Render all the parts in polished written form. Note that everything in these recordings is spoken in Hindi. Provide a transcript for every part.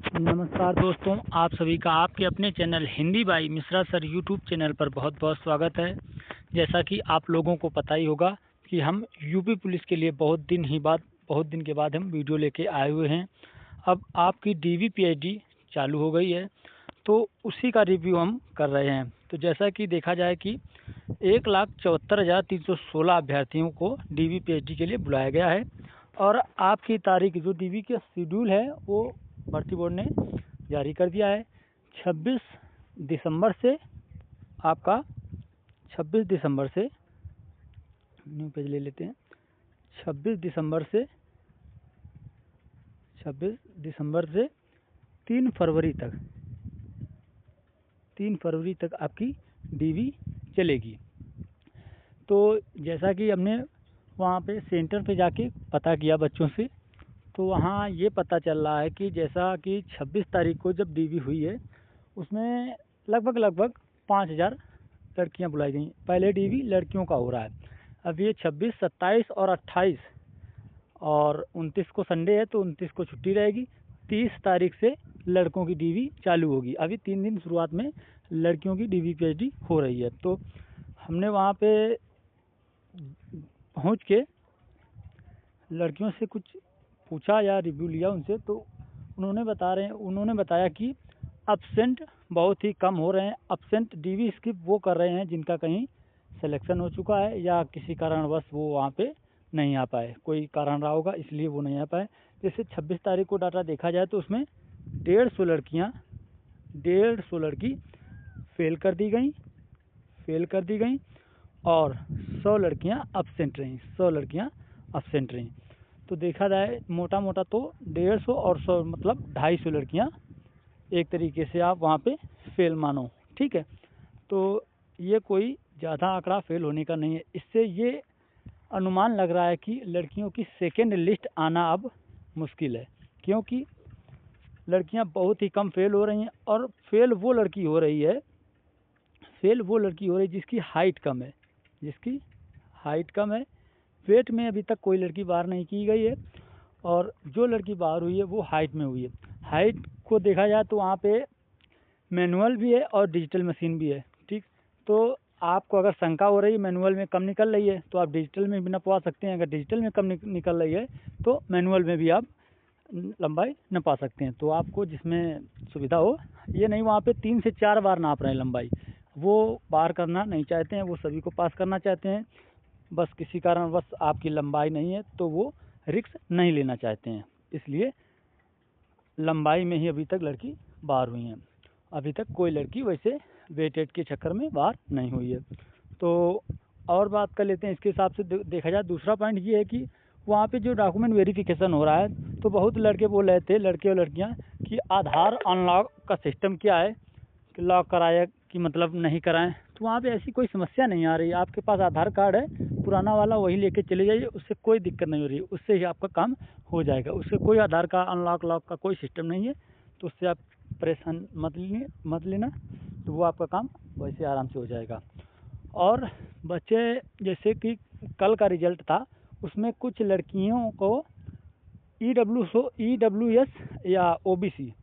नमस्कार दोस्तों, आप सभी का आपके अपने channel Hindi by Mishra sir YouTube channel पर बहुत बहुत स्वागत है। जैसा कि आप लोगों को पता ही होगा कि हम यूपी पुलिस के लिए बहुत दिन के बाद हम वीडियो लेके आए हुए हैं। अब आपकी डीवी पीएचडी चालू हो गई है, तो उसी का रिव्यू हम कर रहे हैं। तो जैसा कि देखा जाए कि 1,74,316 अभ्यर्थियों को डीवी पीएचडी के लिए बुलाया गया है और आपकी तारीख जो डीवी का शेड्यूल है वो भर्ती बोर्ड ने जारी कर दिया है। 26 दिसंबर से आपका 26 दिसंबर से न्यू पेज ले लेते हैं। 26 दिसंबर से 3 फरवरी तक आपकी डीवी चलेगी। तो जैसा कि हमने वहाँ पे सेंटर पे जाके पता किया बच्चों से, तो वहाँ ये पता चल रहा है कि जैसा कि 26 तारीख को जब डीवी हुई है उसमें लगभग 5,000 लड़कियाँ बुलाई गई। पहले डीवी लड़कियों का हो रहा है। अब ये 26, 27 और 28 और 29 को संडे है, तो 29 को छुट्टी रहेगी। 30 तारीख से लड़कों की डीवी चालू होगी। अभी 3 दिन शुरुआत में लड़कियों की डीवी पीएचडी हो रही है। तो हमने वहाँ पे पहुँच के लड़कियों से कुछ पूछा या रिव्यू लिया उनसे, तो उन्होंने बताया कि अब्सेंट बहुत ही कम हो रहे हैं। अब्सेंट डीवी स्किप वो कर रहे हैं जिनका कहीं सिलेक्शन हो चुका है या किसी कारणवश वो वहाँ पे नहीं आ पाए, कोई कारण रहा होगा इसलिए वो नहीं आ पाए। जैसे 26 तारीख को डाटा देखा जाए तो उसमें 150 लड़की फेल कर दी गई और 100 लड़कियाँ अब्सेंट रहीं। तो देखा जाए मोटा मोटा तो 150 और 100 मतलब 250 लड़कियाँ एक तरीके से आप वहाँ पे फेल मानो, ठीक है। तो ये कोई ज़्यादा आंकड़ा फेल होने का नहीं है। इससे ये अनुमान लग रहा है कि लड़कियों की सेकेंड लिस्ट आना अब मुश्किल है, क्योंकि लड़कियाँ बहुत ही कम फेल हो रही हैं। और फेल वो लड़की हो रही है जिसकी हाइट कम है। वेट में अभी तक कोई लड़की बाहर नहीं की गई है, और जो लड़की बाहर हुई है वो हाइट में हुई है। हाइट को देखा जाए तो वहाँ पे मैनुअल भी है और डिजिटल मशीन भी है, ठीक। तो आपको अगर शंका हो रही है मैनुअल में कम निकल रही है तो आप डिजिटल में भी नपवा सकते हैं। अगर डिजिटल में कम निकल रही है तो मैनुअल में भी आप लंबाई नपा सकते हैं। तो आपको जिसमें सुविधा हो, ये नहीं वहाँ पे 3 से 4 बार नाप रहे हैं लंबाई, वो बार करना नहीं चाहते हैं, वो सभी को पास करना चाहते हैं। बस किसी कारणवश आपकी लंबाई नहीं है तो वो रिस्क नहीं लेना चाहते हैं, इसलिए लंबाई में ही अभी तक लड़की बाहर हुई हैं। अभी तक कोई लड़की वैसे वेटेड के चक्कर में बाहर नहीं हुई है। तो और बात कर लेते हैं इसके हिसाब से। देखा जाए दूसरा पॉइंट ये है कि वहाँ पे जो डॉक्यूमेंट वेरिफिकेशन हो रहा है, तो बहुत लड़के बोल रहे थे, लड़के और लड़कियाँ, कि आधार अनलॉक का सिस्टम क्या है, कि लॉक कराया कि मतलब नहीं कराएं। तो वहाँ पे ऐसी कोई समस्या नहीं आ रही। आपके पास आधार कार्ड है पुराना वाला, वही लेके चले जाइए, उससे कोई दिक्कत नहीं हो रही, उससे ही आपका काम हो जाएगा। उससे कोई आधार का अनलॉक लॉक का कोई सिस्टम नहीं है, तो उससे आप परेशान मत लेना, तो वो आपका काम वैसे आराम से हो जाएगा। और बच्चे, जैसे कि कल का रिजल्ट था, उसमें कुछ लड़कियों को EWS या OBC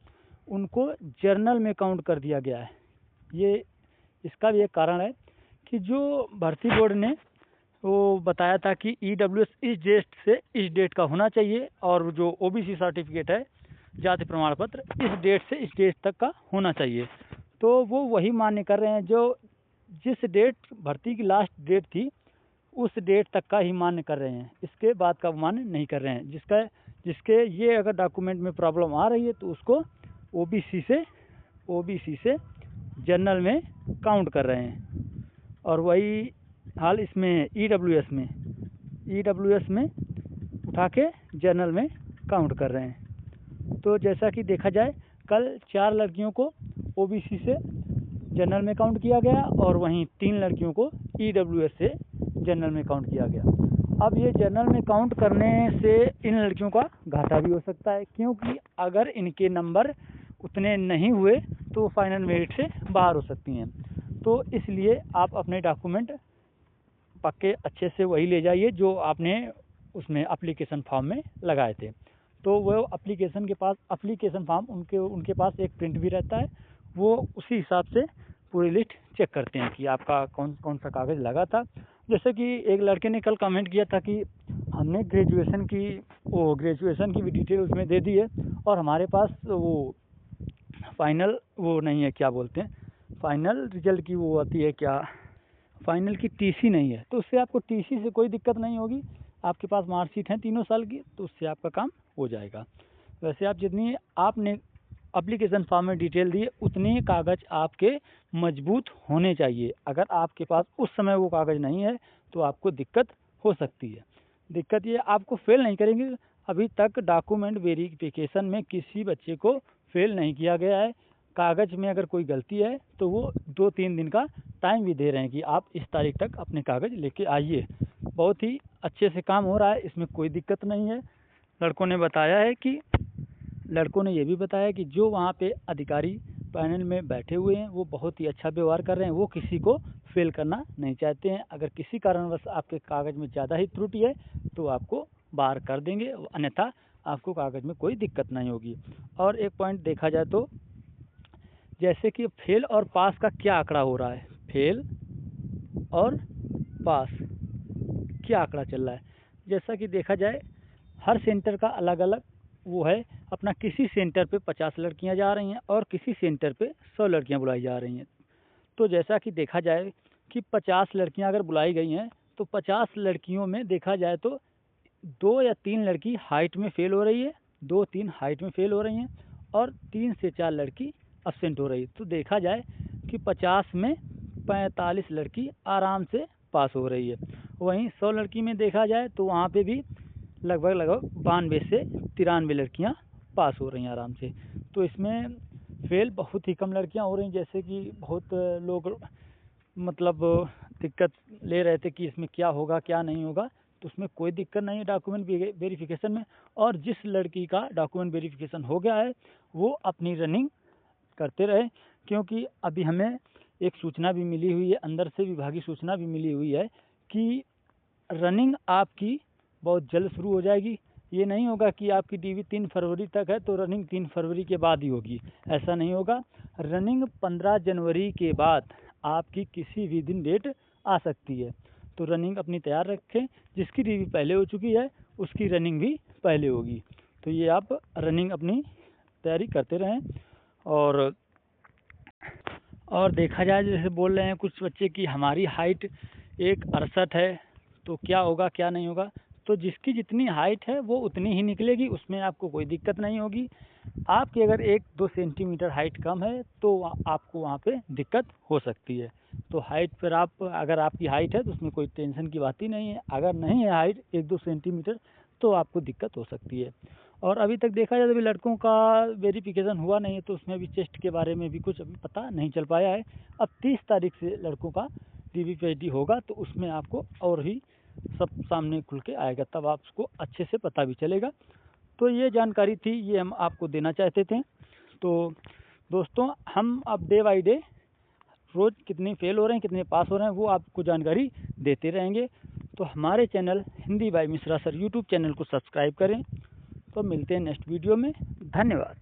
उनको जर्नल में काउंट कर दिया गया है। ये इसका भी एक कारण है कि जो भर्ती बोर्ड ने वो बताया था कि EWS इस डेट से इस डेट का होना चाहिए, और जो OBC सर्टिफिकेट है, जाति प्रमाण पत्र, इस डेट से इस डेट तक का होना चाहिए। तो वो वही मान्य कर रहे हैं, जो जिस डेट भर्ती की लास्ट डेट थी उस डेट तक का ही मान्य कर रहे हैं, इसके बाद का मान्य नहीं कर रहे हैं। जिसके ये अगर डॉक्यूमेंट में प्रॉब्लम आ रही है तो उसको OBC से जनरल में काउंट कर रहे हैं। और वही हाल इसमें EWS में उठा के जनरल में काउंट कर रहे हैं। तो जैसा कि देखा जाए, कल 4 लड़कियों को OBC से जनरल में काउंट किया गया और वहीं 3 लड़कियों को EWS से जनरल में काउंट किया गया। अब ये जनरल में काउंट करने से इन लड़कियों का घाटा भी हो सकता है, क्योंकि अगर इनके नंबर उतने नहीं हुए तो फाइनल मेरिट से बाहर हो सकती हैं। तो इसलिए आप अपने डॉक्यूमेंट पक्के अच्छे से वही ले जाइए जो आपने उसमें एप्लीकेशन फॉर्म में लगाए थे। तो वो एप्लीकेशन फॉर्म उनके पास एक प्रिंट भी रहता है। वो उसी हिसाब से पूरी लिस्ट चेक करते हैं कि आपका कौन कौन सा कागज़ लगा था। जैसे कि एक लड़के ने कल कमेंट किया था कि हमने ग्रेजुएशन की भी डिटेल उसमें दे दी है और हमारे पास वो फाइनल वो नहीं है, क्या बोलते हैं, फाइनल रिजल्ट की वो आती है क्या, फाइनल की टीसी नहीं है। तो उससे आपको टीसी से कोई दिक्कत नहीं होगी, आपके पास मार्कशीट है 3 साल की, तो उससे आपका काम हो जाएगा। वैसे आप जितनी आपने एप्लीकेशन फॉर्म में डिटेल दी है उतने ही कागज़ आपके मजबूत होने चाहिए। अगर आपके पास उस समय वो कागज़ नहीं है तो आपको दिक्कत हो सकती है। दिक्कत ये आपको फेल नहीं करेंगे। अभी तक डॉक्यूमेंट वेरिफिकेशन में किसी बच्चे को फेल नहीं किया गया है। कागज़ में अगर कोई गलती है तो वो 2-3 दिन का टाइम भी दे रहे हैं कि आप इस तारीख तक अपने कागज़ लेके आइए। बहुत ही अच्छे से काम हो रहा है, इसमें कोई दिक्कत नहीं है। लड़कों ने ये भी बताया कि जो वहाँ पे अधिकारी पैनल में बैठे हुए हैं वो बहुत ही अच्छा व्यवहार कर रहे हैं, वो किसी को फेल करना नहीं चाहते हैं। अगर किसी कारणवश आपके कागज़ में ज़्यादा ही त्रुटि है तो आपको बाहर कर देंगे, अन्यथा आपको कागज़ में कोई दिक्कत नहीं होगी। और एक पॉइंट देखा जाए तो जैसे कि फेल और पास का क्या आंकड़ा हो रहा है, फेल और पास क्या आंकड़ा चल रहा है, जैसा कि देखा जाए हर सेंटर का अलग अलग वो है अपना। किसी सेंटर पे 50 लड़कियां जा रही हैं और किसी सेंटर पे 100 लड़कियां बुलाई जा रही हैं। तो जैसा कि देखा जाए कि 50 लड़कियां अगर बुलाई गई हैं तो 50 लड़कियों में देखा जाए तो 2 या 3 लड़की हाइट में फेल हो रही है, 2-3 हाइट में फेल हो रही हैं और 3 से 4 लड़की अब्सेंट हो रही है। तो देखा जाए कि 50 में 45 लड़की आराम से पास हो रही है। वहीं 100 लड़की में देखा जाए तो वहाँ पे भी लगभग 92 से 93 लड़कियाँ पास हो रही हैं आराम से। तो इसमें फेल बहुत ही कम लड़कियाँ हो रही हैं। जैसे कि बहुत लोग मतलब दिक्कत ले रहे थे कि इसमें क्या होगा क्या नहीं होगा, तो उसमें कोई दिक्कत नहीं है डॉक्यूमेंट वेरिफिकेशन में। और जिस लड़की का डॉक्यूमेंट वेरिफिकेशन हो गया है वो अपनी रनिंग करते रहे, क्योंकि अभी हमें एक सूचना भी मिली हुई है, अंदर से विभागीय सूचना भी मिली हुई है कि रनिंग आपकी बहुत जल्द शुरू हो जाएगी। ये नहीं होगा कि आपकी डीवी 3 फरवरी तक है तो रनिंग 3 फरवरी के बाद ही होगी, ऐसा नहीं होगा। रनिंग 15 जनवरी के बाद आपकी किसी भी दिन डेट आ सकती है। तो रनिंग अपनी तैयार रखें, जिसकी डीवी पहले हो चुकी है उसकी रनिंग भी पहले होगी। तो ये आप रनिंग अपनी तैयारी करते रहें। और देखा जाए जैसे बोल रहे हैं कुछ बच्चे कि हमारी हाइट 1.68 है तो क्या होगा क्या नहीं होगा, तो जिसकी जितनी हाइट है वो उतनी ही निकलेगी, उसमें आपको कोई दिक्कत नहीं होगी। आपकी अगर 1-2 सेंटीमीटर हाइट कम है तो आपको वहाँ पे दिक्कत हो सकती है। तो हाइट पर अगर आपकी हाइट है तो उसमें कोई टेंशन की बात ही नहीं है। अगर नहीं है हाइट 1-2 सेंटीमीटर तो आपको दिक्कत हो सकती है। और अभी तक देखा जाए तो अभी लड़कों का वेरिफिकेशन हुआ नहीं है, तो उसमें भी चेस्ट के बारे में भी कुछ अभी पता नहीं चल पाया है। अब 30 तारीख से लड़कों का DVPHD होगा तो उसमें आपको और ही सब सामने खुल के आएगा, तब आपको अच्छे से पता भी चलेगा। तो ये जानकारी थी, ये हम आपको देना चाहते थे। तो दोस्तों हम अब डे बाई डे रोज़ कितने फेल हो रहे हैं कितने पास हो रहे हैं वो आपको जानकारी देते रहेंगे। तो हमारे channel Hindi by Mishra sir YouTube channel को सब्सक्राइब करें। तो मिलते हैं नेक्स्ट वीडियो में। धन्यवाद।